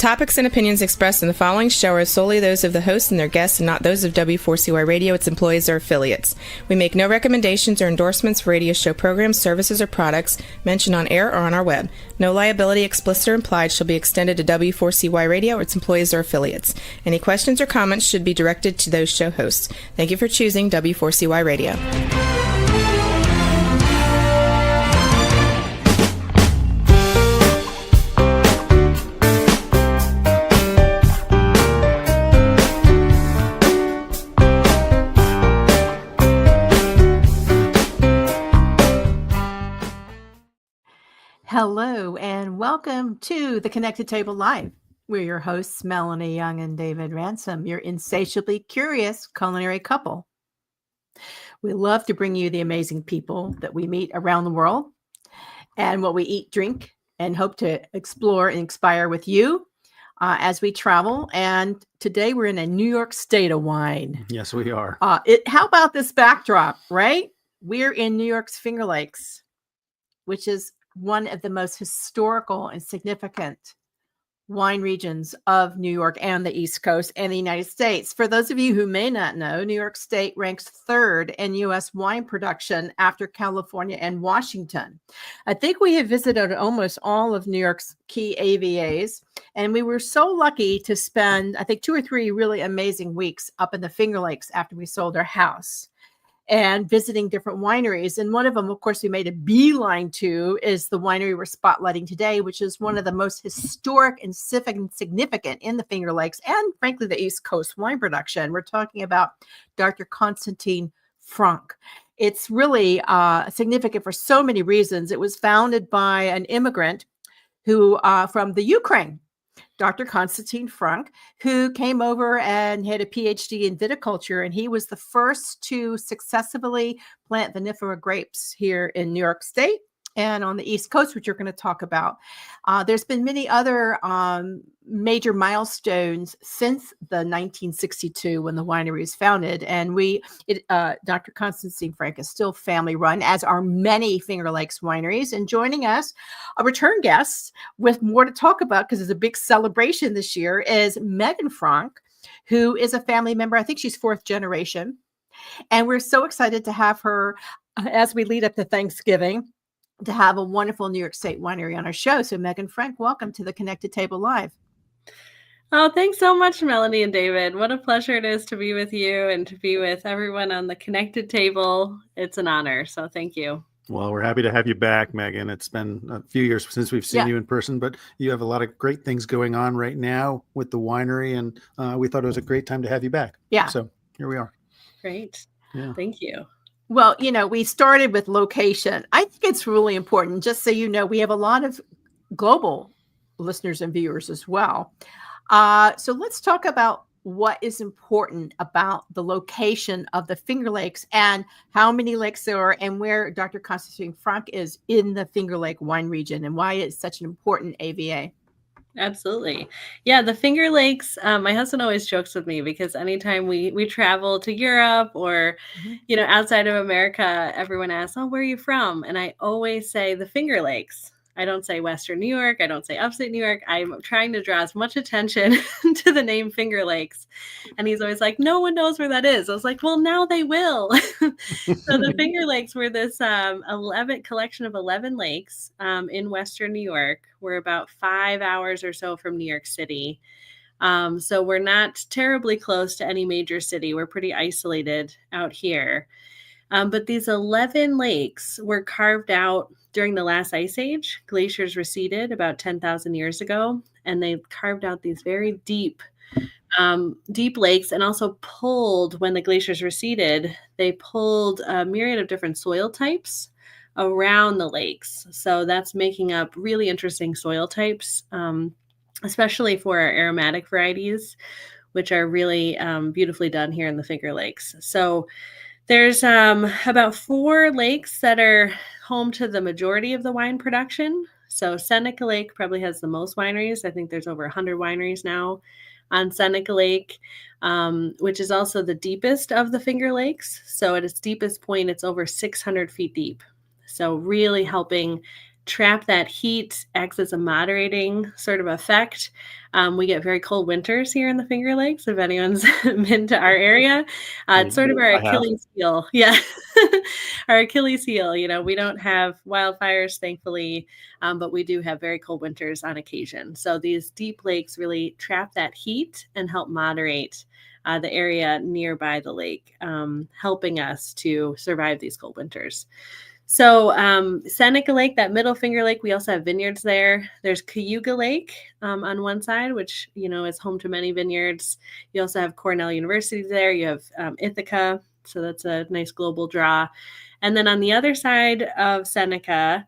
topics and opinions expressed in the following show are solely those of the host and their guests and not those of W4CY Radio, its employees, or affiliates. We make no recommendations or endorsements for radio show programs, services, or products mentioned on air or on our web. No liability, explicit or implied, shall be extended to W4CY Radio or its employees or affiliates. Any questions or comments should be directed to those show hosts. Thank you for choosing W4CY Radio. Hello and welcome to the Connected Table Live. We're your hosts, Melanie Young and David Ransom, your insatiably curious culinary couple. We love to bring you the amazing people that we meet around the world and what we eat, drink, and hope to explore and inspire with you as we travel. And today we're in a New York state of wine. Yes, we are. How about this backdrop, right? We're in New York's Finger Lakes, which is one of the most historical and significant wine regions of New York and the East Coast and the United States. For those of you who may not know, New York State ranks third in U.S. wine production after California and Washington. I think we have visited almost all of New York's key AVAs, and we were so lucky to spend, I think, 2 or 3 really amazing weeks up in the Finger Lakes after we sold our house, and visiting different wineries. And one of them, of course, we made a beeline to is the winery we're spotlighting today, which is one of the most historic and significant in the Finger Lakes and, frankly, the East Coast wine production. We're talking about Dr. Konstantin Frank. It's really significant for so many reasons. It was founded by an immigrant who from the Ukraine, Dr. Konstantin Frank, who came over and had a PhD in viticulture, and he was the first to successfully plant vinifera grapes here in New York State and on the East Coast, which you're going to talk about. There's been many other major milestones since the 1962 when the winery was founded, and Dr. Konstantin Frank is still family run, as are many Finger Lakes wineries. And joining us, a return guest with more to talk about because it's a big celebration this year, is Meaghan Frank, who is a family member. I think she's 4th generation, and we're so excited to have her as we lead up to Thanksgiving, to have a wonderful New York State winery on our show. So Meaghan Frank, welcome to the Connected Table Live. Oh, thanks so much, Melanie and David. What a pleasure it is to be with you and to be with everyone on the Connected Table. It's an honor. So thank you. Well, we're happy to have you back, Meaghan. It's been a few years since we've seen you in person, but you have a lot of great things going on right now with the winery, and we thought it was a great time to have you back. Yeah. So here we are. Great. Yeah. Thank you. Well, we started with location. I think it's really important. Just so you know, we have a lot of global listeners and viewers as well. So let's talk about what is important about the location of the Finger Lakes and how many lakes there are and where Dr. Konstantin Frank is in the Finger Lake wine region and why it's such an important AVA. Absolutely. Yeah, the Finger Lakes, my husband always jokes with me because anytime we travel to Europe or, outside of America, everyone asks, oh, where are you from? And I always say the Finger Lakes. I don't say Western New York. I don't say upstate New York. I'm trying to draw as much attention to the name Finger Lakes. And he's always like, no one knows where that is. I was like, well, now they will. So the Finger Lakes were this collection of 11 lakes in Western New York. We're about 5 hours or so from New York City. So we're not terribly close to any major city. We're pretty isolated out here. But these 11 lakes were carved out during the last ice age. Glaciers receded about 10,000 years ago, and they carved out these very deep lakes, and also pulled, when the glaciers receded, they pulled a myriad of different soil types around the lakes. So that's making up really interesting soil types, especially for our aromatic varieties, which are really beautifully done here in the Finger Lakes. So there's about 4 lakes that are home to the majority of the wine production. So Seneca Lake probably has the most wineries. I think there's over 100 wineries now on Seneca Lake, which is also the deepest of the Finger Lakes. So at its deepest point, it's over 600 feet deep. So really helping trap that heat, acts as a moderating sort of effect. We get very cold winters here in the Finger Lakes. If anyone's been to our area, it's sort of our I have. Achilles heel. Yeah, our Achilles heel. We don't have wildfires, thankfully, but we do have very cold winters on occasion. So these deep lakes really trap that heat and help moderate the area nearby the lake, helping us to survive these cold winters. So Seneca Lake, that middle Finger Lake, we also have vineyards there. There's Cayuga Lake on one side, which, is home to many vineyards. You also have Cornell University there. You have Ithaca. So that's a nice global draw. And then on the other side of Seneca,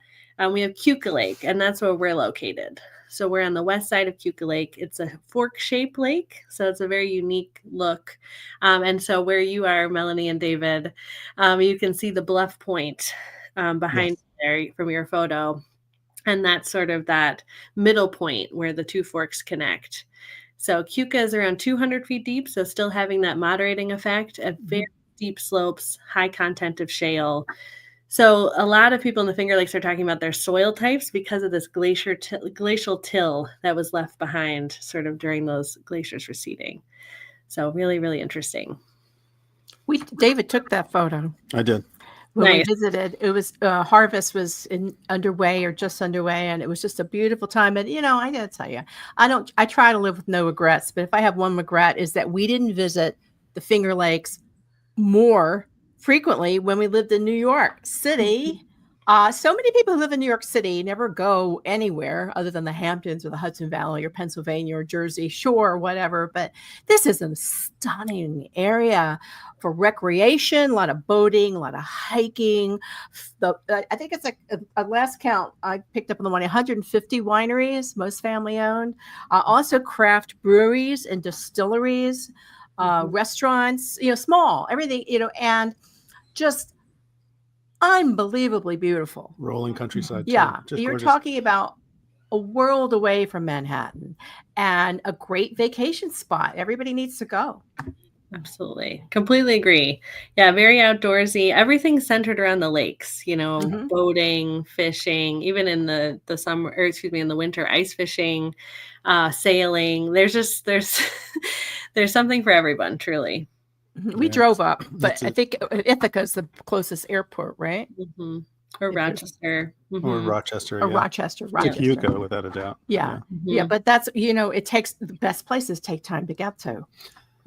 we have Keuka Lake, and that's where we're located. So we're on the west side of Keuka Lake. It's a fork-shaped lake, so it's a very unique look. And so where you are, Melanie and David, you can see the bluff point behind there from your photo. And that's sort of that middle point where the two forks connect. So Keuka is around 200 feet deep, so still having that moderating effect at very deep slopes, high content of shale. So a lot of people in the Finger Lakes are talking about their soil types because of this glacial till that was left behind sort of during those glaciers receding. So really, really interesting. David took that photo. I did. When we visited, it was harvest was underway or just underway, and it was just a beautiful time. And I gotta tell you, I try to live with no regrets, but if I have one regret, is that we didn't visit the Finger Lakes more frequently when we lived in New York City. So many people who live in New York City never go anywhere other than the Hamptons or the Hudson Valley or Pennsylvania or Jersey Shore or whatever. But this is a stunning area for recreation, a lot of boating, a lot of hiking. I think it's a last count I picked up on the one, 150 wineries, most family owned. Also craft breweries and distilleries, restaurants, small, everything, and just unbelievably beautiful. Rolling countryside. Yeah. Just You're gorgeous. talking about a world away from Manhattan and a great vacation spot. Everybody needs to go. Absolutely. Completely agree. Yeah, very outdoorsy. Everything's centered around the lakes, boating, fishing, even in the summer, or in the winter, ice fishing, sailing. There's there's something for everyone, truly. We drove up, but I think Ithaca is the closest airport, right? Mm-hmm. Or Rochester. Mm-hmm. Or Rochester. Or Rochester. Keuka, without a doubt. Yeah. Yeah. But that's, it takes the best places take time to get to.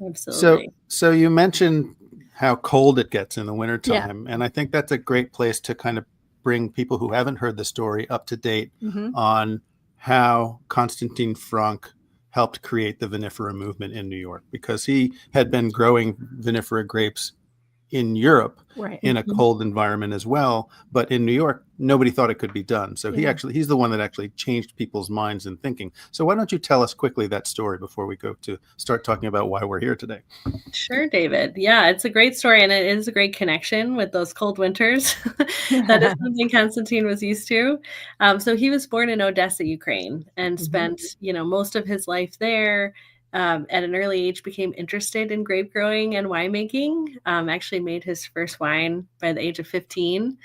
Absolutely. So you mentioned how cold it gets in the wintertime. Yeah. And I think that's a great place to kind of bring people who haven't heard the story up to date on how Konstantin Frank helped create the vinifera movement in New York, because he had been growing vinifera grapes in Europe in a cold environment as well. But in New York, nobody thought it could be done. So he's the one that actually changed people's minds and thinking. So why don't you tell us quickly that story before we go to start talking about why we're here today? Sure, David. Yeah, it's a great story. And it is a great connection with those cold winters. That is something Konstantin was used to. So he was born in Odessa, Ukraine, and spent, most of his life there. At an early age, became interested in grape growing and winemaking. Actually made his first wine by the age of 15.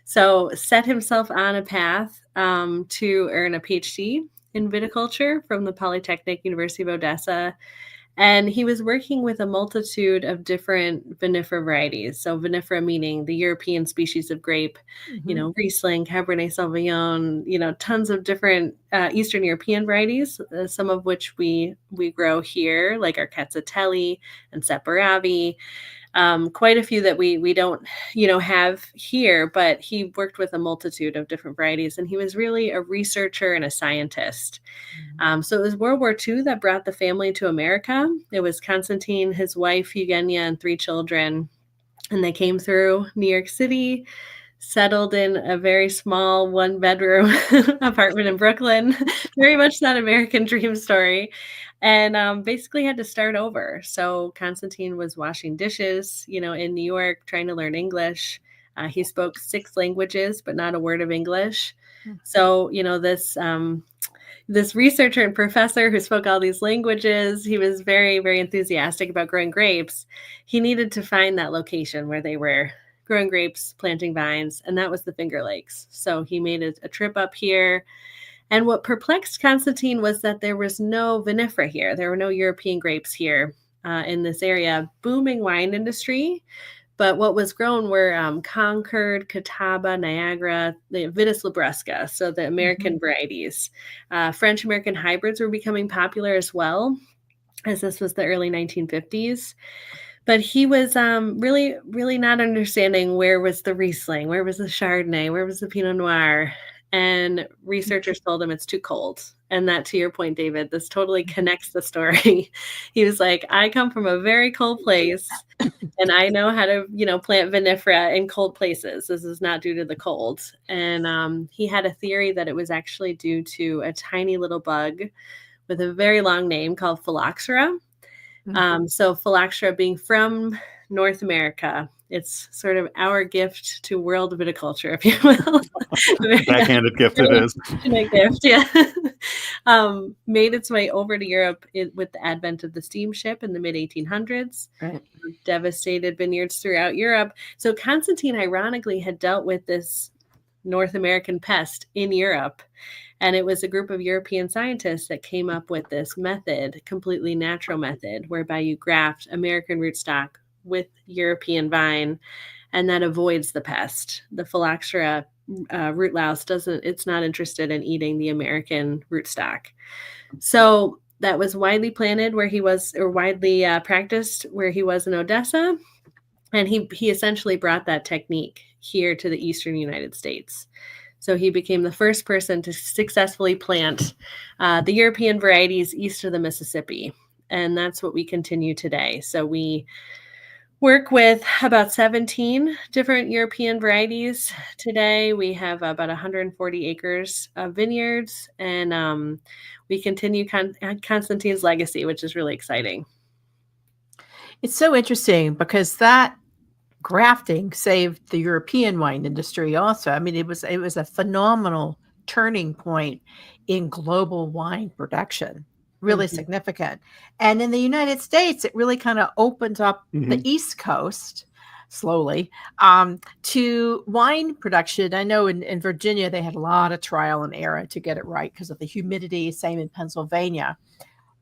So set himself on a path to earn a PhD in viticulture from the Polytechnic University of Odessa. And he was working with a multitude of different vinifera varieties. So vinifera meaning the European species of grape, Riesling, Cabernet Sauvignon, tons of different Eastern European varieties, some of which we grow here, like our Cazzacatelli and Separavi. Quite a few that we don't, have here, but he worked with a multitude of different varieties, and he was really a researcher and a scientist. So it was World War II that brought the family to America. It was Konstantin, his wife, Eugenia, and 3 children, and they came through New York City, settled in a very small 1-bedroom apartment in Brooklyn, very much that American dream story. And basically had to start over. So Konstantin was washing dishes, in New York, trying to learn English. He spoke 6 languages, but not a word of English. So, this researcher and professor who spoke all these languages, he was very, very enthusiastic about growing grapes. He needed to find that location where they were growing grapes, planting vines, and that was the Finger Lakes. So he made a trip up here. And what perplexed Konstantin was that there was no vinifera here. There were no European grapes here in this area. Booming wine industry. But what was grown were Concord, Catawba, Niagara, the Vitis labrusca, so the American varieties. French-American hybrids were becoming popular as well, as this was the early 1950s. But he was really, really not understanding where was the Riesling, where was the Chardonnay, where was the Pinot Noir. And researchers told him it's too cold. And that, to your point, David, this totally connects the story. He was like, I come from a very cold place and I know how to, plant vinifera in cold places. This is not due to the cold. And he had a theory that it was actually due to a tiny little bug with a very long name called phylloxera. So phylloxera being from North America, it's sort of our gift to world viticulture, if you will. Backhanded gift it is. Gift, yeah. Made its way over to Europe with the advent of the steamship in the mid-1800s. Right. Devastated vineyards throughout Europe. So Konstantin, ironically, had dealt with this North American pest in Europe. And it was a group of European scientists that came up with this method, completely natural method, whereby you graft American rootstock with European vine, and that avoids the pest. The phylloxera root louse it's not interested in eating the American rootstock. So that was widely planted where he was, or widely practiced where he was in Odessa. And he essentially brought that technique here to the eastern United States. So he became the first person to successfully plant the European varieties east of the Mississippi. And that's what we continue today. So we work with about 17 different European varieties today. We have about 140 acres of vineyards, and we continue Konstantin's legacy, which is really exciting. It's so interesting because that grafting saved the European wine industry also. I mean, it was a phenomenal turning point in global wine production, really significant. And in the United States, it really kind of opened up the East Coast slowly to wine production. I know in Virginia, they had a lot of trial and error to get it right because of the humidity, same in Pennsylvania.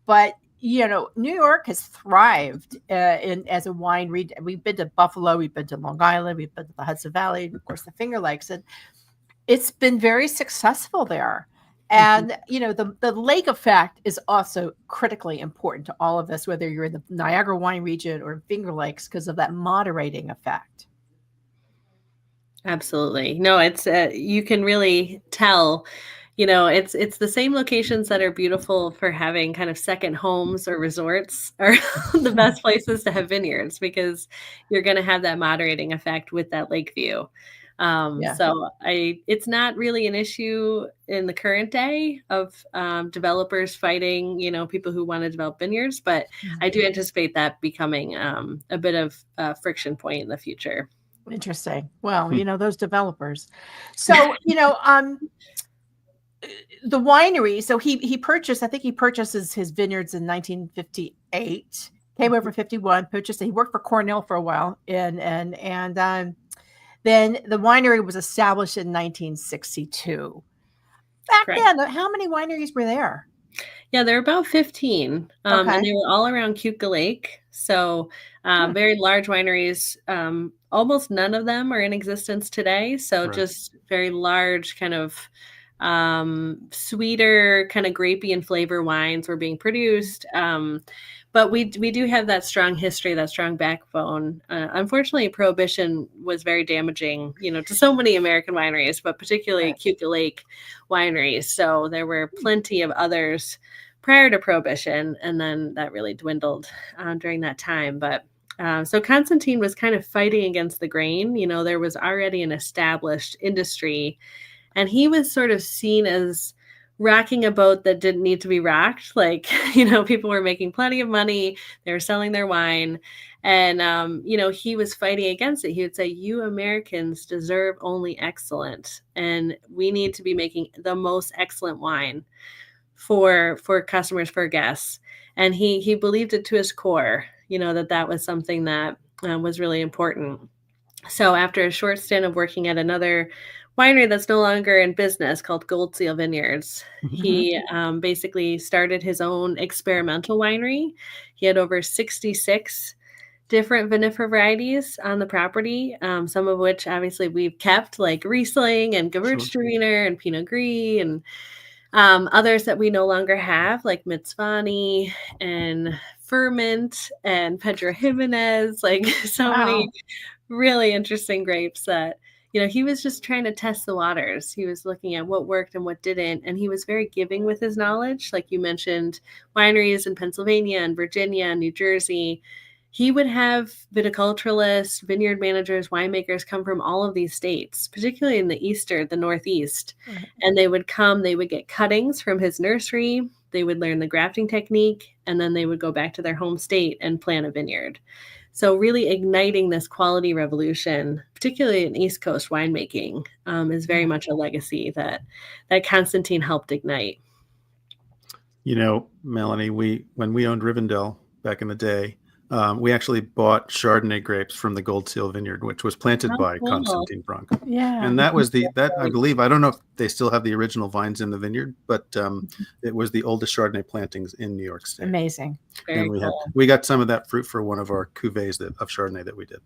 But New York has thrived as a wine region. We've been to Buffalo, we've been to Long Island, we've been to the Hudson Valley, and of course the Finger Lakes, and it's been very successful there. And the lake effect is also critically important to all of us, whether you're in the Niagara wine region or Finger Lakes, because of that moderating effect. Absolutely. No, it's you can really tell. It's the same locations that are beautiful for having kind of second homes or resorts are the best places to have vineyards, because you're going to have that moderating effect with that lake view. So it's not really an issue in the current day of developers fighting, people who want to develop vineyards, but I do anticipate that becoming a bit of a friction point in the future. Interesting. Well, those developers. So, the winery, so he purchased, I think he purchases his vineyards in 1958, came over 51, purchased, he worked for Cornell for a while, and then the winery was established in 1962. Back then, how many wineries were there? Yeah, there were about 15, and they were all around Keuka Lake. So very large wineries. Almost none of them are in existence today. So just very large kind of sweeter, kind of grapey and flavor wines were being produced. But we do have that strong history, that strong backbone. Unfortunately, Prohibition was very damaging, to so many American wineries, but particularly Keuka Lake wineries. So there were plenty of others prior to Prohibition, and then that really dwindled during that time. But so Konstantin was kind of fighting against the grain. There was already an established industry, and he was sort of seen as rocking a boat that didn't need to be rocked. Like, people were making plenty of money. They were selling their wine. And, he was fighting against it. He would say, you Americans deserve only excellent. And we need to be making the most excellent wine for customers, for guests. And he believed it to his core, that was something that was really important. So after a short stint of working at another winery that's no longer in business called Gold Seal Vineyards, he basically started his own experimental winery. He had over 66 different vinifera varieties on the property, some of which obviously we've kept, like Riesling and Gewürztraminer and Pinot Gris, and others that we no longer have, like Mitzvani and Ferment and Pedro Jimenez, like so many really interesting grapes that, he was just trying to test the waters. He was looking at what worked and what didn't. And he was very giving with his knowledge. Like you mentioned, wineries in Pennsylvania and Virginia and New Jersey. He would have viticulturalists, vineyard managers, winemakers come from all of these states, particularly in the Northeast. Right. And they would come, they would get cuttings from his nursery. They would learn the grafting technique, and then they would go back to their home state and plant a vineyard. So really igniting this quality revolution, particularly in East Coast winemaking, is very much a legacy that Konstantin helped ignite. Melanie, when we owned Rivendell back in the day, we actually bought Chardonnay grapes from the Gold Seal Vineyard, which was planted by Konstantin Frank. Yeah. And that was I believe, I don't know if they still have the original vines in the vineyard, but it was the oldest Chardonnay plantings in New York State. Amazing. Very cool. We got some of that fruit for one of our cuvées of Chardonnay that we did.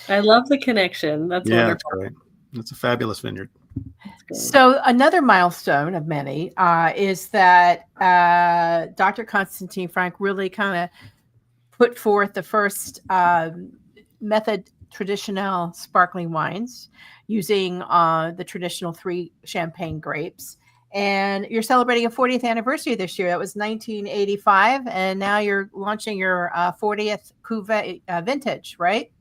I love the connection. That's wonderful. That's great. It's a fabulous vineyard. So another milestone of many is that Dr. Konstantin Frank really kind of put forth the first method traditional sparkling wines using the traditional 3 champagne grapes. And you're celebrating a 40th anniversary this year. That was 1985. And now you're launching your 40th cuvée vintage, right?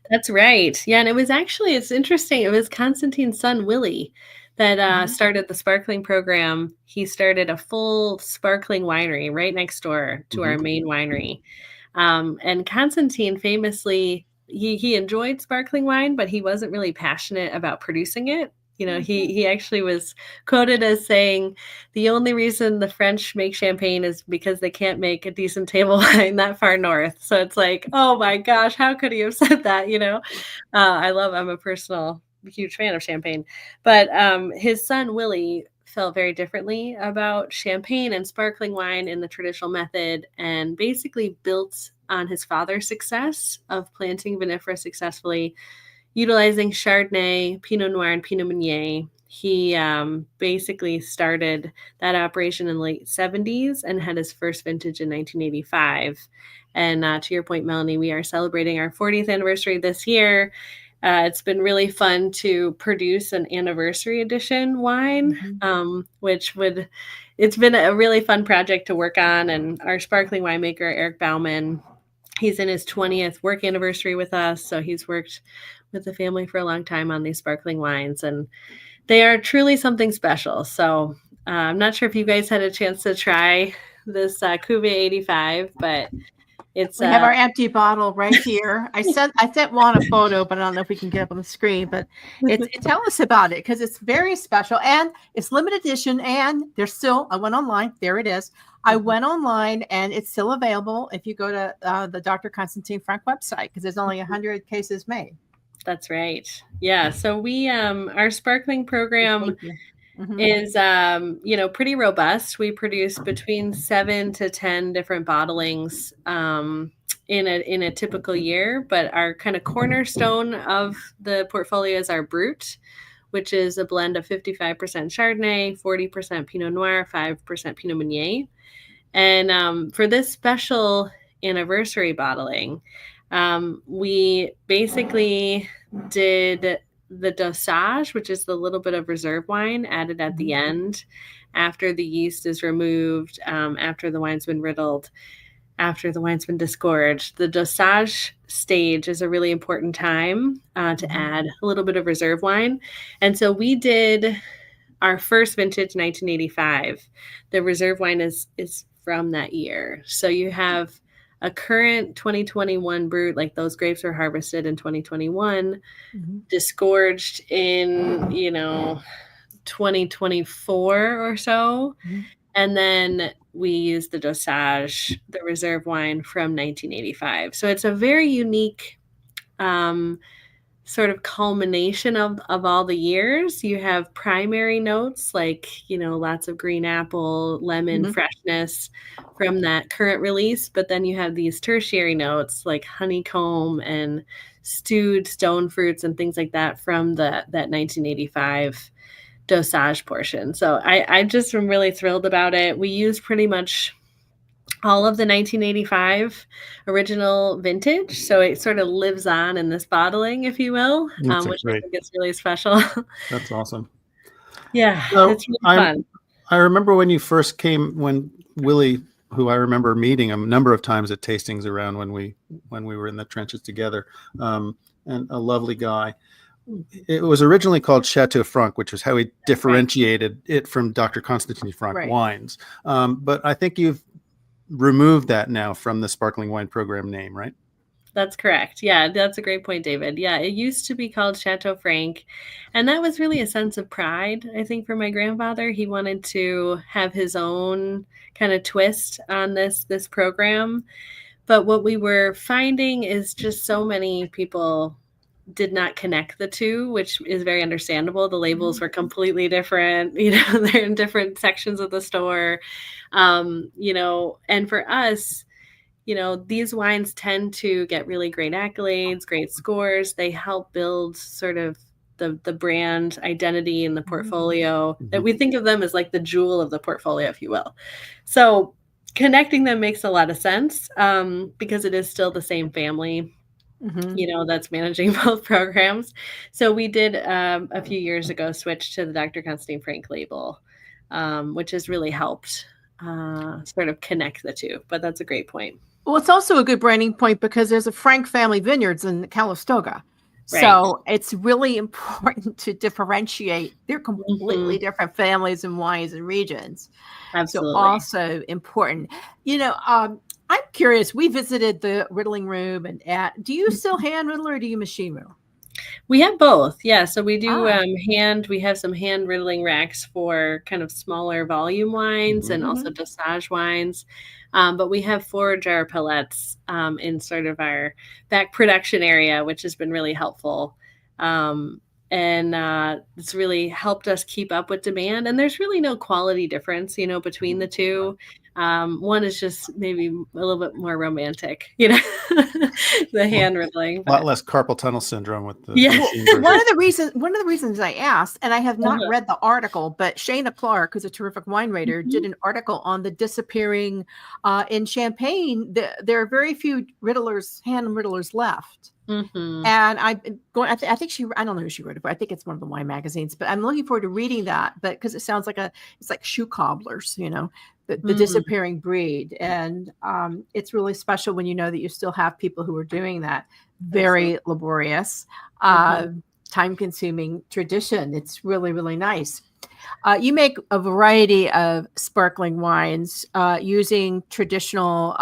That's right. Yeah. And it's interesting. It was Konstantin's son, Willie, that started the sparkling program. He started a full sparkling winery right next door to our main winery. And Konstantin famously, he enjoyed sparkling wine, but he wasn't really passionate about producing it. He actually was quoted as saying, the only reason the French make champagne is because they can't make a decent table wine that far north. So it's like, oh my gosh, how could he have said that? I'm a personal huge fan of champagne, but his son, Willie, felt very differently about champagne and sparkling wine in the traditional method, and basically built on his father's success of planting vinifera successfully, utilizing Chardonnay, Pinot Noir, and Pinot Meunier. He basically started that operation in the late 70s and had his first vintage in 1985. And to your point, Melanie, we are celebrating our 40th anniversary this year. It's been really fun to produce an anniversary edition wine, it's been a really fun project to work on. And our sparkling winemaker, Eric Bauman, he's in his 20th work anniversary with us. So he's worked with the family for a long time on these sparkling wines, and they are truly something special. So I'm not sure if you guys had a chance to try this Cuvée 85, but we have our empty bottle right here. I sent Juan a photo, but I don't know if we can get up on the screen. But tell us about it, because it's very special and it's limited edition. And there's still, I went online. There it is. I went online and it's still available if you go to the Dr. Konstantin Frank website, because there's only 100 cases made. That's right. Yeah. So we our sparkling program is pretty robust. We produce between 7 to 10 different bottlings in a typical year, but our kind of cornerstone of the portfolio is our Brut, which is a blend of 55% Chardonnay, 40% Pinot Noir, 5% Pinot Meunier. And for this special anniversary bottling, we basically did the dosage, which is the little bit of reserve wine added at the end after the yeast is removed, after the wine's been riddled, after the wine's been disgorged. The dosage stage is a really important time to add a little bit of reserve wine. And so we did our first vintage, 1985. The reserve wine is from that year. So you have a current 2021 Brut, like those grapes were harvested in 2021, disgorged in, 2024 or so. And then we use the dosage, the reserve wine from 1985. So it's a very unique sort of culmination of all the years. You have primary notes like, lots of green apple, lemon, freshness from that current release. But then you have these tertiary notes like honeycomb and stewed stone fruits and things like that from that 1985 dosage portion. So I just am really thrilled about it. We use pretty much all of the 1985 original vintage. So it sort of lives on in this bottling, if you will, which I think is really special. That's awesome. Yeah, so it's really fun. I remember when you first came, when Willie, who I remember meeting a number of times at tastings around when we were in the trenches together, and a lovely guy. It was originally called Chateau Frank, which was how he differentiated it from Dr. Konstantin Frank wines. But I think you've removed that now from the sparkling wine program name, right? That's correct. Yeah, that's a great point, David. Yeah, it used to be called Chateau Frank. And that was really a sense of pride, I think, for my grandfather. He wanted to have his own kind of twist on this program. But what we were finding is just so many people did not connect the two, which is very understandable. The labels were completely different. They're in different sections of the store. And for us, these wines tend to get really great accolades, great scores. They help build sort of the brand identity in the portfolio, that we think of them as like the jewel of the portfolio, if you will. So connecting them makes a lot of sense, because it is still the same family, that's managing both programs. So we did a few years ago switch to the Dr. Konstantin Frank label, which has really helped sort of connect the two. But that's a great point. Well, it's also a good branding point because there's a Frank family vineyards in Calistoga. Right. So it's really important to differentiate. They're completely different families and wines and regions. Absolutely. So also important. I'm curious. We visited the riddling room, and do you still hand riddle or do you machine riddle? We have both. Yeah. So we do we have some hand riddling racks for kind of smaller volume wines and also dosage wines. But we have 4-jar palettes in sort of our back production area, which has been really helpful. And it's really helped us keep up with demand. And there's really no quality difference, between the two. One is just maybe a little bit more romantic, the hand riddling. A lot less carpal tunnel syndrome with the One of the reasons I asked, and I have not read the article, but Shayna Clark, who's a terrific wine writer, did an article on the disappearing in Champagne. There are very few hand riddlers left. And I've been going, I think I don't know who she wrote it, but I think it's one of the wine magazines, but I'm looking forward to reading that, but because it sounds like it's like shoe cobblers, the disappearing breed. And it's really special when you know that you still have people who are doing that. Very laborious, time-consuming tradition. It's really, really nice. You make a variety of sparkling wines using traditional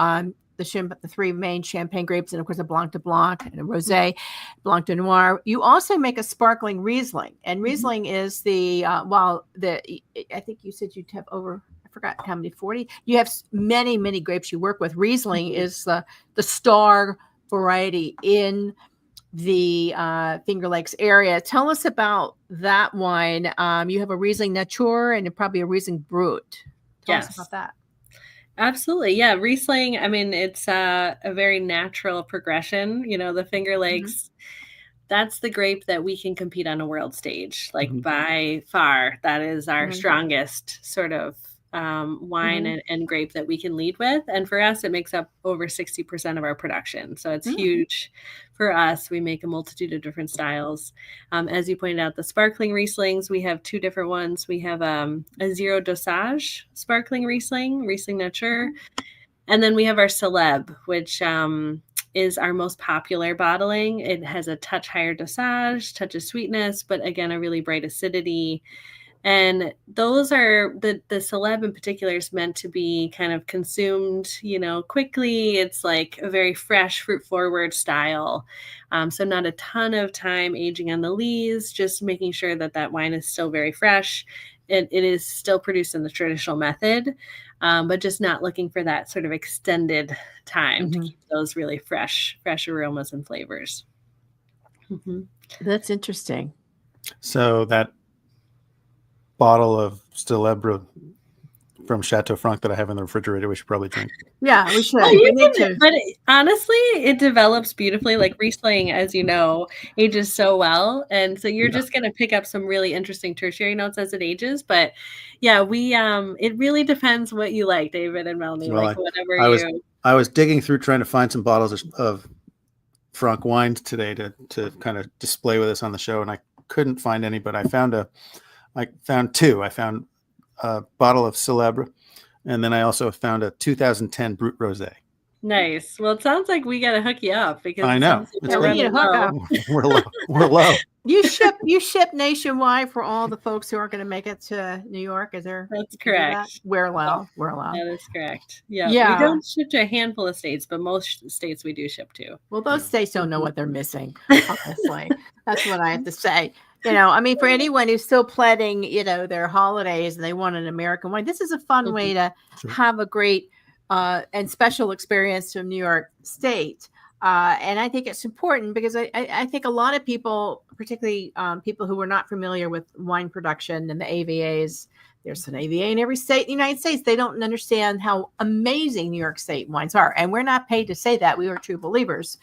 the 3 main champagne grapes, and of course a Blanc de Blanc and a Rosé, Blanc de Noir. You also make a sparkling Riesling, and Riesling is I think you said you'd have over, I forgot how many, 40. You have many, many grapes you work with. Riesling is the star variety in the Finger Lakes area. Tell us about that wine. You have a Riesling Natur and probably a Riesling Brut. Tell us about that. Absolutely. Yeah. Riesling, I mean, it's a very natural progression. The Finger Lakes, that's the grape that we can compete on a world stage. Like by far, that is our strongest sort of wine and grape that we can lead with. And for us, it makes up over 60% of our production. So it's huge for us. We make a multitude of different styles. As you pointed out, the sparkling Rieslings, we have 2 different ones. We have a 0 dosage sparkling Riesling Natur. And then we have our Celeb, which is our most popular bottling. It has a touch higher dosage, touch of sweetness, but again, a really bright acidity. And those are the Celeb in particular is meant to be kind of consumed, quickly. It's like a very fresh, fruit forward style. So not a ton of time aging on the lees, just making sure that wine is still very fresh. It is still produced in the traditional method, but just not looking for that sort of extended time to keep those really fresh aromas and flavors. Mm-hmm. That's interesting. So that bottle of Célèbre from Chateau Franc that I have in the refrigerator, we should probably drink. Yeah, we should. Oh, We you need can, to. but honestly, it develops beautifully. Like Riesling, as you know, ages so well, and so you're just gonna pick up some really interesting tertiary notes as it ages. But yeah, it really depends what you like, David and Melanie. Well, Like whatever I was digging through trying to find some bottles of Franc wines today to kind of display with us on the show, and I couldn't find any, but I found two. I found a bottle of Célèbre, and then I also found a 2010 Brut Rosé. Nice. Well, it sounds like we gotta hook you up because I it know. sounds like It's you're we need running to hook low. up. We're low. We're low. You ship nationwide for all the folks who aren't going to make it to New York. Is there? That's you can do that? correct. We're low. We're low. That is correct. Yeah. Yeah. We don't ship to a handful of states, but most states we do ship to. Well, those states don't know what they're missing. Honestly, that's what I have to say. You know, I mean, for anyone who's still planning, you know, their holidays and they want an American wine, this is a fun way to have a great and special experience from New York State. And I think it's important because I think a lot of people, particularly people who are not familiar with wine production and the AVAs, there's an AVA in every state in the United States. They don't understand how amazing New York State wines are. And we're not paid to say that. We are true believers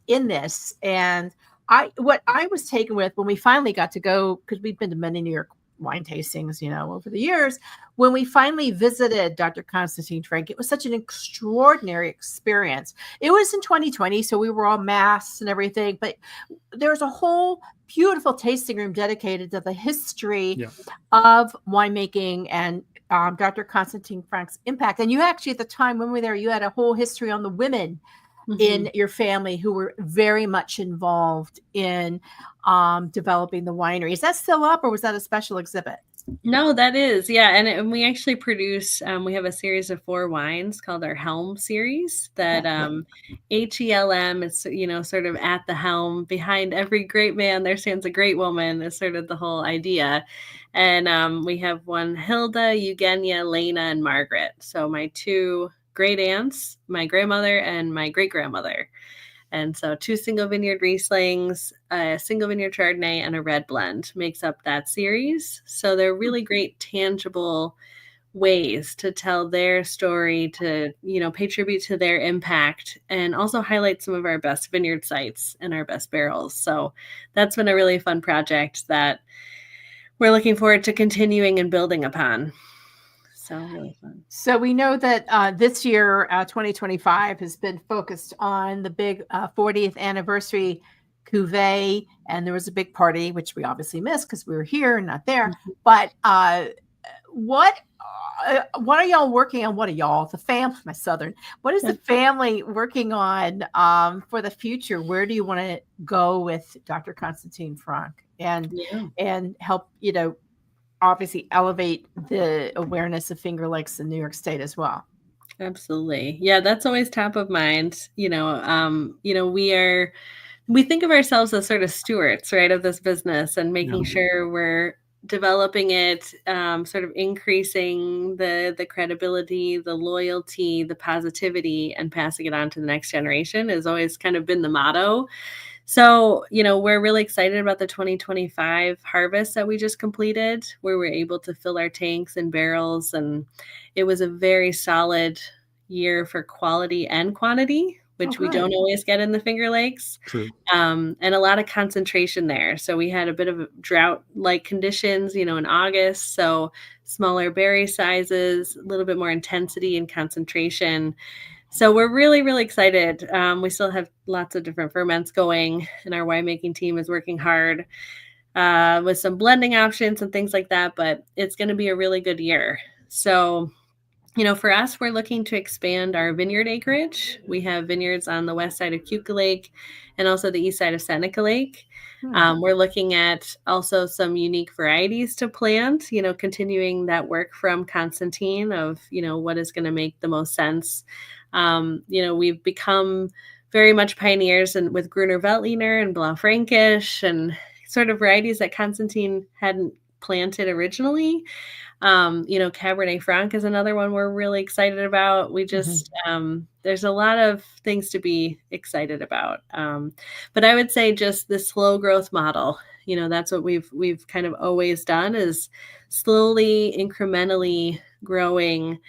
in this. And what I was taken with when we finally got to go, because we've been to many New York wine tastings, you know, over the years, when we finally visited Dr. Konstantin Frank, it was such an extraordinary experience. It was in 2020, so we were all masked and everything, but there's a whole beautiful tasting room dedicated to the history of winemaking and Dr. Konstantin Frank's impact. And you actually, at the time when we were there, you had a whole history on the women in your family who were very much involved in developing the winery. Is that still up, or was that a special exhibit? No, that is. Yeah. And we actually produce, we have a series of 4 wines called our Helm series that HELM is, you know, sort of at the helm. Behind every great man, there stands a great woman is sort of the whole idea. And we have one Hilda, Eugenia, Lena, and Margaret. So my 2 great aunts, my grandmother and my great grandmother. And so 2 single vineyard Rieslings, a single vineyard Chardonnay, and a red blend makes up that series. So they're really great, tangible ways to tell their story, to, you know, pay tribute to their impact, and also highlight some of our best vineyard sites and our best barrels. So that's been a really fun project that we're looking forward to continuing and building upon. So really fun. So we know that this year, 2025, has been focused on the big 40th anniversary cuvee, and there was a big party, which we obviously missed because we were here and not there. But what are y'all working on? What are y'all, the family, my Southern, what is the family working on for the future? Where do you want to go with Dr. Konstantin Frank and help, you know, obviously elevate the awareness of Finger Lakes in New York State as well? Absolutely. Yeah, that's always top of mind. You know, we think of ourselves as sort of stewards, right, of this business, and making sure we're developing it, sort of increasing the credibility, the loyalty, the positivity, and passing it on to the next generation has always kind of been the motto. So, you know, we're really excited about the 2025 harvest that we just completed, where we're able to fill our tanks and barrels. And it was a very solid year for quality and quantity, which we don't always get in the Finger Lakes. True. And a lot of concentration there. So we had a bit of drought-like conditions, you know, in August. So smaller berry sizes, a little bit more intensity and concentration. So we're really, really excited. We still have lots of different ferments going, and our winemaking team is working hard with some blending options and things like that, but it's going to be a really good year. So, you know, for us, we're looking to expand our vineyard acreage. We have vineyards on the west side of Keuka Lake and also the east side of Seneca Lake. We're looking at also some unique varieties to plant, you know, continuing that work from Konstantin of, you know, what is going to make the most sense. You know, we've become very much pioneers with Gruner Veltliner and Blanc Frankish and sort of varieties that Konstantin hadn't planted originally. Cabernet Franc is another one we're really excited about. We just, there's a lot of things to be excited about. But I would say just the slow growth model, that's what we've kind of always done, is slowly, incrementally growing,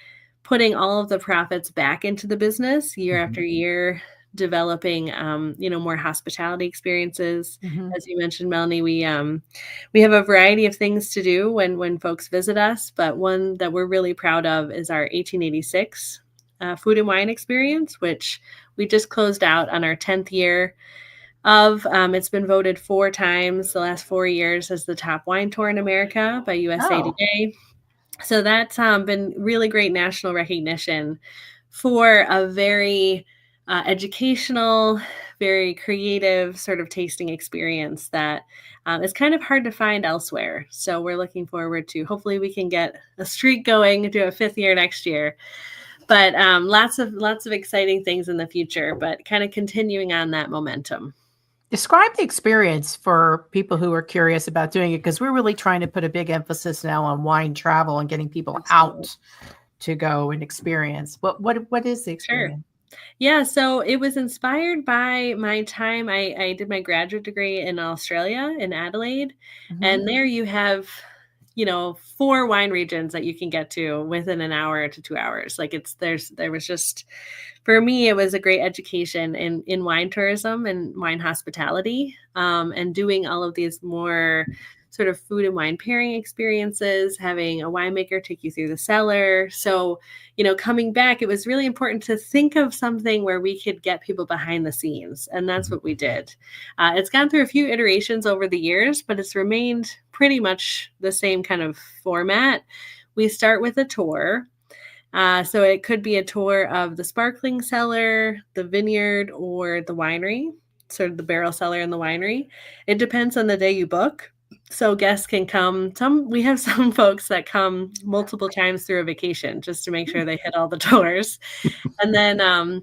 putting all of the profits back into the business year after year, developing, more hospitality experiences. As you mentioned, Melanie, we have a variety of things to do when folks visit us, but one that we're really proud of is our 1886 food and wine experience, which we just closed out on our 10th year of. It's been voted 4 times the last 4 years as the top wine tour in America by USA Today. So that's been really great national recognition for a very educational, very creative sort of tasting experience that is kind of hard to find elsewhere. So we're looking forward to, hopefully we can get a streak going, do a 5th year next year. But lots of exciting things in the future, but kind of continuing on that momentum. Describe the experience for people who are curious about doing it, because we're really trying to put a big emphasis now on wine travel and getting people out to go and experience. What is the experience? Sure. Yeah, so it was inspired by my time. I did my graduate degree in Australia, in Adelaide, and there you have 4 wine regions that you can get to within an hour to 2 hours. Like there was just, for me, it was a great education in wine tourism and wine hospitality, and doing all of these more sort of food and wine pairing experiences, having a winemaker take you through the cellar. So, coming back, it was really important to think of something where we could get people behind the scenes. And that's what we did. It's gone through a few iterations over the years, but it's remained pretty much the same kind of format. We start with a tour. So it could be a tour of the sparkling cellar, the vineyard, or the winery, sort of the barrel cellar and the winery. It depends on the day you book. So guests can come. We have some folks that come multiple times through a vacation just to make sure they hit all the tours. And then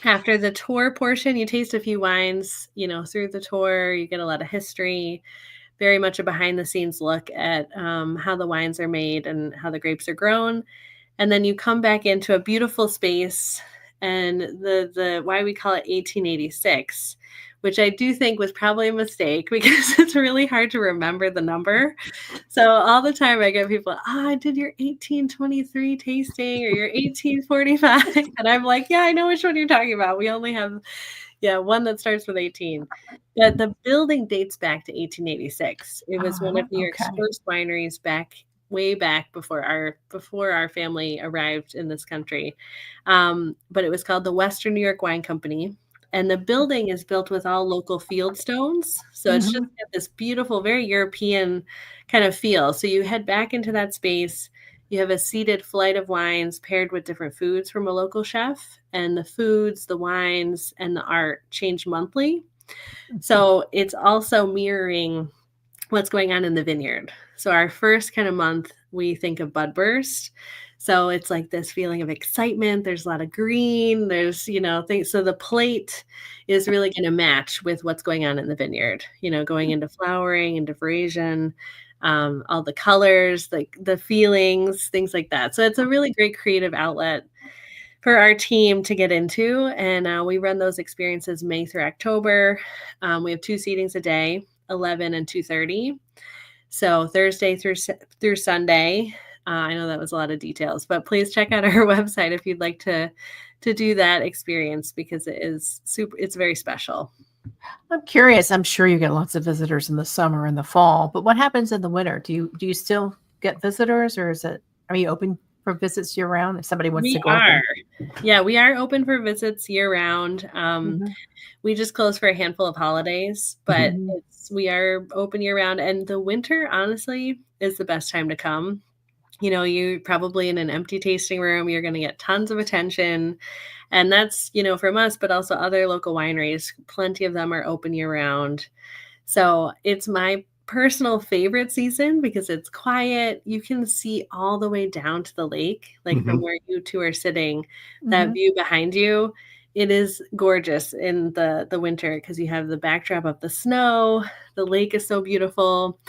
after the tour portion, you taste a few wines, through the tour. You get a lot of history, very much a behind the scenes look at how the wines are made and how the grapes are grown. And then you come back into a beautiful space, and the why we call it 1886, which I do think was probably a mistake because it's really hard to remember the number. So all the time I get people, I did your 1823 tasting or your 1845. And I'm like, yeah, I know which one you're talking about. We only have one that starts with 18. But the building dates back to 1886. It was one of New York's first wineries way back before our family arrived in this country. But it was called the Western New York Wine Company. And the building is built with all local field stones. So it's just got this beautiful, very European kind of feel. So you head back into that space. You have a seated flight of wines paired with different foods from a local chef. And the foods, the wines, and the art change monthly. So it's also mirroring what's going on in the vineyard. So our first kind of month, we think of bud burst. So it's like this feeling of excitement. There's a lot of green. There's, things. So the plate is really going to match with what's going on in the vineyard, going into flowering, into veraison, all the colors, like the feelings, things like that. So it's a really great creative outlet for our team to get into. And we run those experiences May through October. We have 2 seatings a day, 11 and 2:30. So Thursday through Sunday. I know that was a lot of details, but please check out our website if you'd like to do that experience, because it's very special. I'm curious. I'm sure you get lots of visitors in the summer and the fall, but what happens in the winter? Do you still get visitors, or are you open for visits year round if somebody wants to go? We are open for visits year round. We just close for a handful of holidays, but we are open year round. And the winter, honestly, is the best time to come. You're probably in an empty tasting room. You're going to get tons of attention. And that's, from us, but also other local wineries. Plenty of them are open year round. So it's my personal favorite season because it's quiet. You can see all the way down to the lake, like from where you two are sitting, that view behind you. It is gorgeous in the winter because you have the backdrop of the snow. The lake is so beautiful.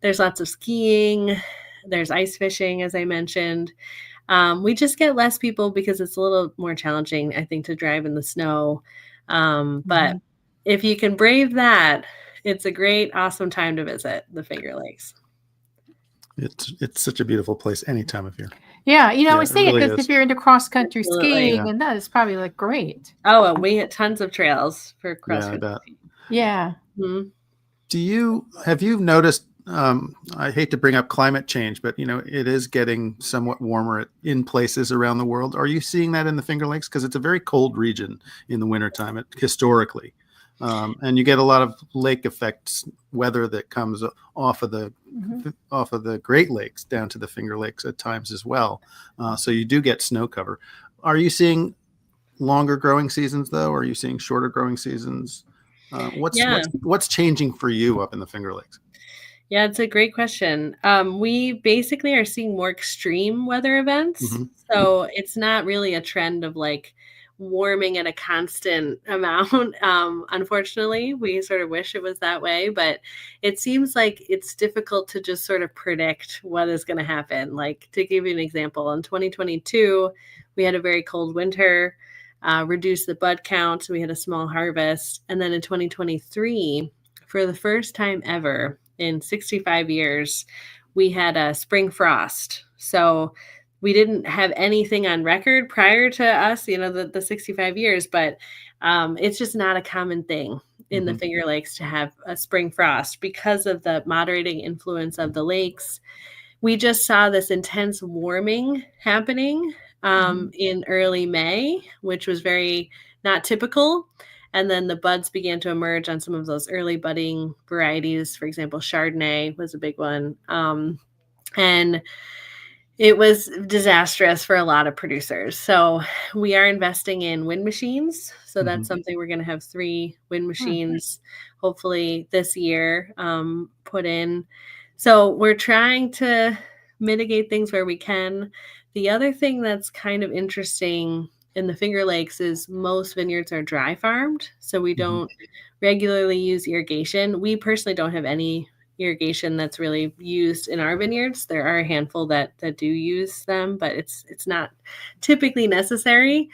There's lots of skiing. There's ice fishing, as I mentioned. We just get less people because it's a little more challenging, I think, to drive in the snow. But if you can brave that, it's a great, awesome time to visit the Finger Lakes. It's such a beautiful place any time of year. Yeah, I was it thinking really because is. if you're into cross-country Absolutely. skiing and that is probably like great. Oh, and we had tons of trails for cross country. I bet. Yeah. Have you noticed, I hate to bring up climate change, but it is getting somewhat warmer in places around the world. Are you seeing that in the Finger Lakes? Because it's a very cold region in the wintertime historically. And you get a lot of lake effects weather that comes off of the Great Lakes down to the Finger Lakes at times as well. So you do get snow cover. Are you seeing longer growing seasons though? Or are you seeing shorter growing seasons? What's changing for you up in the Finger Lakes? Yeah, it's a great question. We basically are seeing more extreme weather events. So it's not really a trend of like warming at a constant amount. Unfortunately, we sort of wish it was that way, but it seems like it's difficult to just sort of predict what is going to happen. Like, to give you an example, in 2022, we had a very cold winter, reduced the bud count, so we had a small harvest. And then in 2023, for the first time ever in 65 years, we had a spring frost. So we didn't have anything on record prior to us, the 65 years, but it's just not a common thing in the Finger Lakes to have a spring frost because of the moderating influence of the lakes. We just saw this intense warming happening in early May, which was very not typical. And then the buds began to emerge on some of those early budding varieties. For example, Chardonnay was a big one. And it was disastrous for a lot of producers. So we are investing in wind machines. So that's something we're going to have 3 wind machines, hopefully this year, put in. So we're trying to mitigate things where we can. The other thing that's kind of interesting in the Finger Lakes is most vineyards are dry farmed. So we don't regularly use irrigation. We personally don't have any irrigation that's really used in our vineyards. There are a handful that do use them, but it's not typically necessary.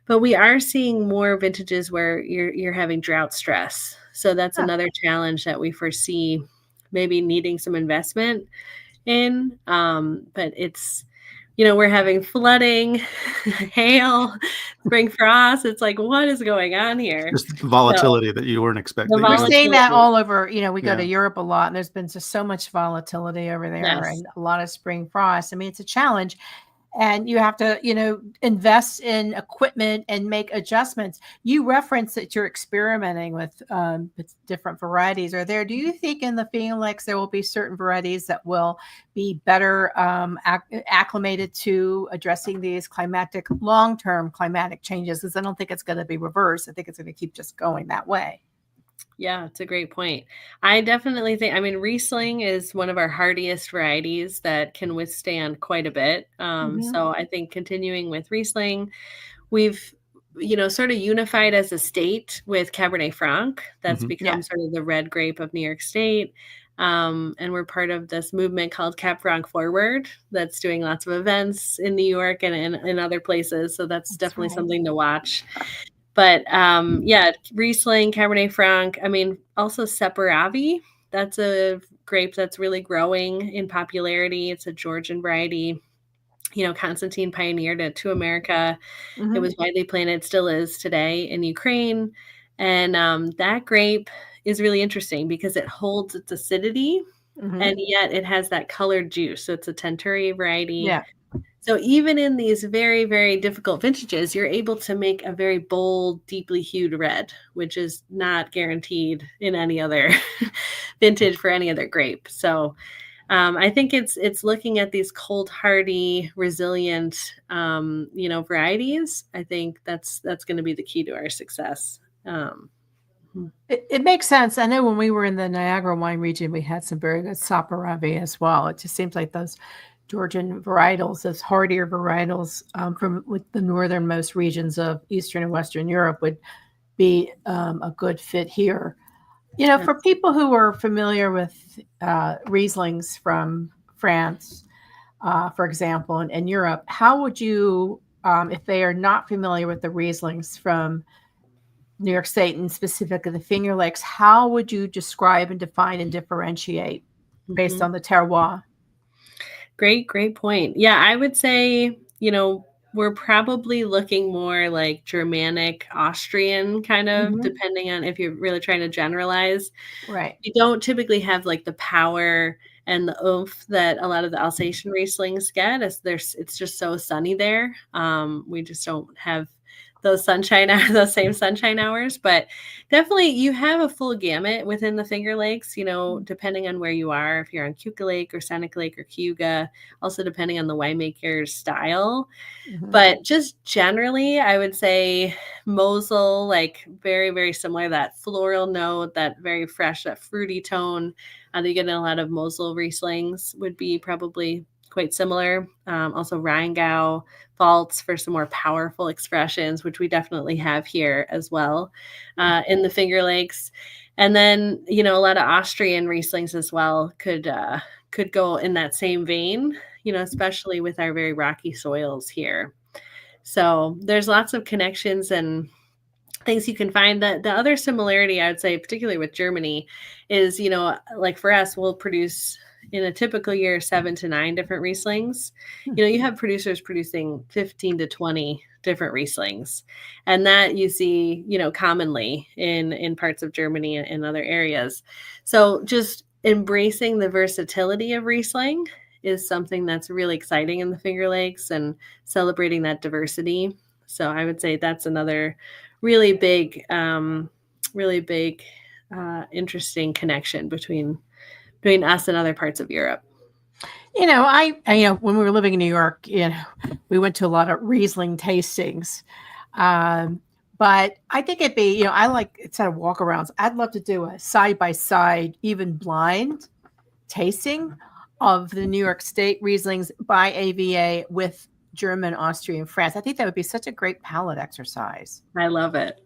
But we are seeing more vintages where you're having drought stress. So that's another challenge that we foresee maybe needing some investment in. But it's, we're having flooding, hail, spring frost. It's like, what is going on here? Just the volatility that you weren't expecting. We're seeing that all over. We go to Europe a lot, and there's been just so much volatility over there and a lot of spring frost. I mean, it's a challenge. And you have to, invest in equipment and make adjustments. You referenced that you're experimenting with different varieties. Do you think in the Finger Lakes there will be certain varieties that will be better acclimated to addressing these long-term climatic changes? Because I don't think it's going to be reversed. I think it's going to keep just going that way. Yeah, it's a great point. I definitely think, Riesling is one of our hardiest varieties that can withstand quite a bit. So I think continuing with Riesling, we've, sort of unified as a state with Cabernet Franc. That's become sort of the red grape of New York State. And we're part of this movement called Cab Franc Forward that's doing lots of events in New York and in other places. So that's definitely something to watch. But Riesling, Cabernet Franc, also Separavi. That's a grape that's really growing in popularity. It's a Georgian variety. Konstantin pioneered it to America. It was widely planted, still is today in Ukraine. And that grape is really interesting because it holds its acidity and yet it has that colored juice. So it's a Tenturi variety. Yeah. So even in these very, very difficult vintages, you're able to make a very bold, deeply hued red, which is not guaranteed in any other vintage for any other grape. So I think it's looking at these cold, hardy, resilient, varieties. I think that's going to be the key to our success. It makes sense. I know when we were in the Niagara wine region, we had some very good Saperavi as well. It just seems like those Georgian varietals, those hardier varietals from the northernmost regions of Eastern and Western Europe would be a good fit here. For people who are familiar with Rieslings from France, for example, in Europe, how would you, if they are not familiar with the Rieslings from New York State and specifically the Finger Lakes, how would you describe and define and differentiate based Mhm. on the terroir? Great point. Yeah, I would say, we're probably looking more like Germanic, Austrian kind of, Mhm. depending on if you're really trying to generalize. Right. You don't typically have like the power and the oomph that a lot of the Alsatian Rieslings get, as it's just so sunny there. We just don't have those those same sunshine hours, but definitely you have a full gamut within the Finger Lakes, depending on where you are, if you're on Keuka Lake or Seneca Lake or Cayuga, also depending on the winemaker's style. Mhm. But just generally, I would say Mosel, like very, very similar, that floral note, that very fresh, that fruity tone that you get in a lot of Mosel Rieslings would be probably quite similar. Also Rheingau, Pfalz for some more powerful expressions, which we definitely have here as well in the Finger Lakes. And then, a lot of Austrian Rieslings as well could go in that same vein, especially with our very rocky soils here. So there's lots of connections and things you can find. The other similarity I would say, particularly with Germany, is, like for us, we'll produce in a typical year 7 to 9 different Rieslings. You have producers producing 15 to 20 different Rieslings. And that you see, commonly in parts of Germany and other areas. So just embracing the versatility of Riesling is something that's really exciting in the Finger Lakes, and celebrating that diversity. So I would say that's another really big, interesting connection between us and other parts of Europe. When we were living in New York, we went to a lot of Riesling tastings. But I think it'd be, I like instead of walk-arounds, I'd love to do a side-by-side, even blind tasting of the New York State Rieslings by AVA with German, Austrian, France. I think that would be such a great palate exercise. I love it.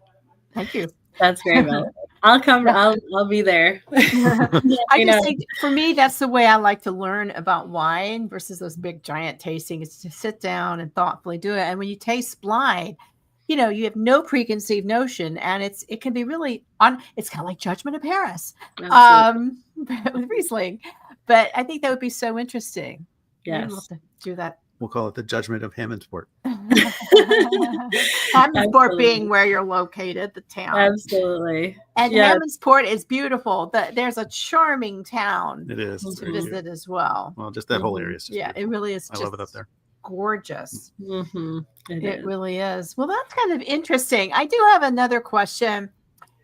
Thank you. That's very valuable. I'll come. Yeah. I'll be there. I just think for me, that's the way I like to learn about wine versus those big giant tastings, to sit down and thoughtfully do it. And when you taste blind, you have no preconceived notion, and it can be really it's kind of like Judgment of Paris, with Riesling. But I think that would be so interesting. Yes. I'd love to do that. We'll call it the Judgment of Hammondsport. Hammondsport being where you're located, the town. Absolutely. And Hammondsport is beautiful. There's a charming town. It is. To visit as well. Well, just that whole area is beautiful. It really is. I love it up there. Gorgeous. Mm-hmm. It really is. Well, that's kind of interesting. I do have another question.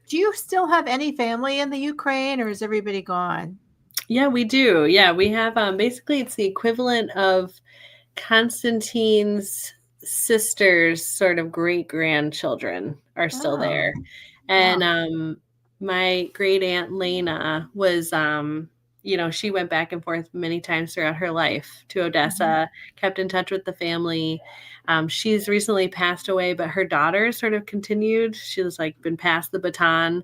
Do you still have any family in the Ukraine, or is everybody gone? Yeah, we do. Yeah, we have basically it's the equivalent of Konstantin's sister's sort of great-grandchildren are still there. And my great aunt Lena was she went back and forth many times throughout her life to Odessa, kept in touch with the family. She's recently passed away, but her daughter sort of continued. She was been passed the baton.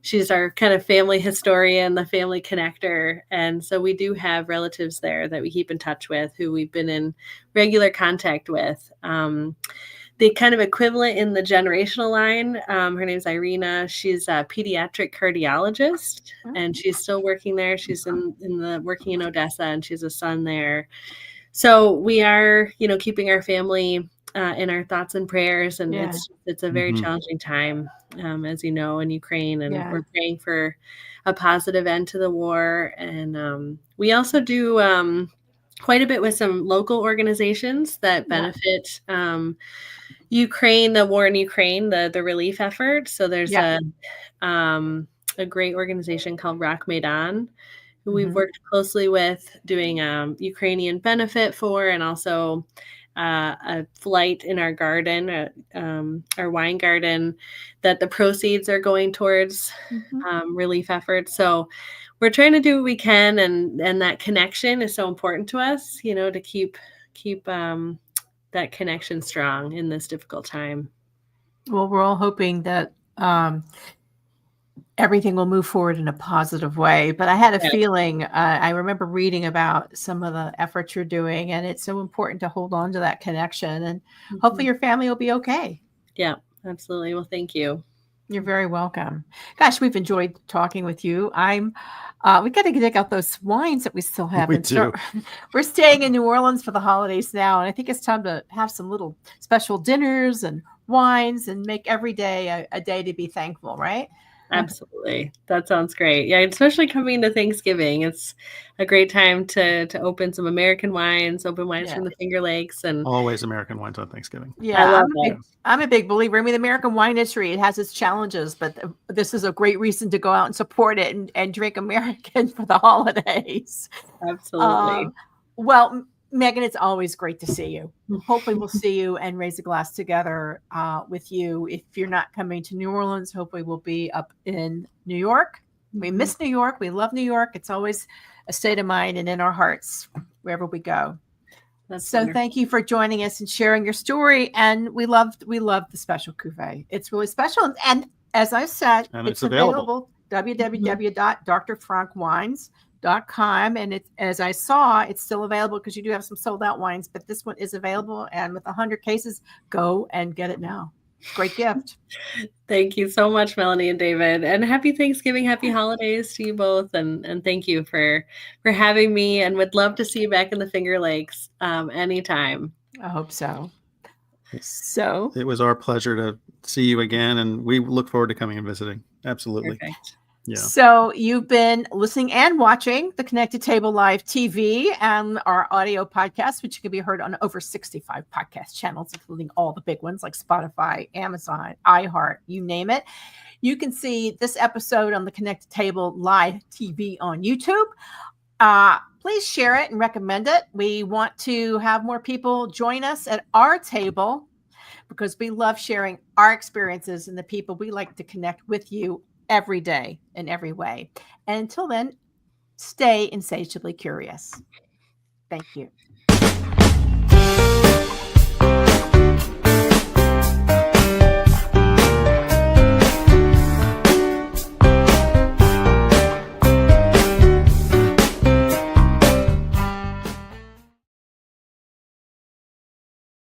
She's our kind of family historian, the family connector. And so we do have relatives there that we keep in touch with, who we've been in regular contact with. The kind of equivalent in the generational line, her name's Irina. She's a pediatric cardiologist, and she's still working there. She's working in Odessa, and she has a son there. So we are, keeping our family in our thoughts and prayers, and it's a very challenging time, as you know, in Ukraine, and we're praying for a positive end to the war. And we also do quite a bit with some local organizations that benefit Ukraine, the war in Ukraine, the relief effort. So there's a great organization called Rock Meaghan, who we've worked closely with, doing Ukrainian benefit for, and also a flight in our garden, our wine garden, that the proceeds are going towards relief efforts. So we're trying to do what we can, and that connection is so important to us, to keep that connection strong in this difficult time. Well, we're all hoping that everything will move forward in a positive way. But I had a Yeah. feeling, I remember reading about some of the efforts you're doing, and it's so important to hold on to that connection. And hopefully your family will be okay. Yeah, absolutely. Well, thank you. You're very welcome. Gosh, we've enjoyed talking with you. We got to dig out those wines that we still have. We do. We're staying in New Orleans for the holidays now, and I think it's time to have some little special dinners and wines and make every day a day to be thankful, right? Absolutely. That sounds great. Yeah, especially coming to Thanksgiving. It's a great time to open some American wines, open wines from the Finger Lakes, and always American wines on Thanksgiving. Yeah, I love that. I'm a big believer. I mean, the American wine industry, it has its challenges, but this is a great reason to go out and support it and drink American for the holidays. Absolutely. Well, Meaghan, it's always great to see you. Hopefully we'll see you and raise a glass together with you. If you're not coming to New Orleans, hopefully we'll be up in New York. We miss New York. We love New York. It's always a state of mind and in our hearts wherever we go. That's so wonderful. Thank you for joining us and sharing your story. And we love the special cuvee. It's really special. And as I said, it's available. www.drfrankwines.com. And as I saw, it's still available because you do have some sold out wines, but this one is available. And with 100 cases, go and get it now. Great gift. Thank you so much, Melanie and David, and happy Thanksgiving, happy holidays to you both. And thank you for having me, and would love to see you back in the Finger Lakes anytime. I hope so. So it was our pleasure to see you again, and we look forward to coming and visiting. Absolutely. Perfect. Yeah. So you've been listening and watching the Connected Table Live TV and our audio podcast, which can be heard on over 65 podcast channels, including all the big ones like Spotify, Amazon, iHeart, you name it. You can see this episode on the Connected Table Live TV on YouTube. Please share it and recommend it. We want to have more people join us at our table because we love sharing our experiences and the people we like to connect with you every day in every way. And until then, stay insatiably curious. Thank you.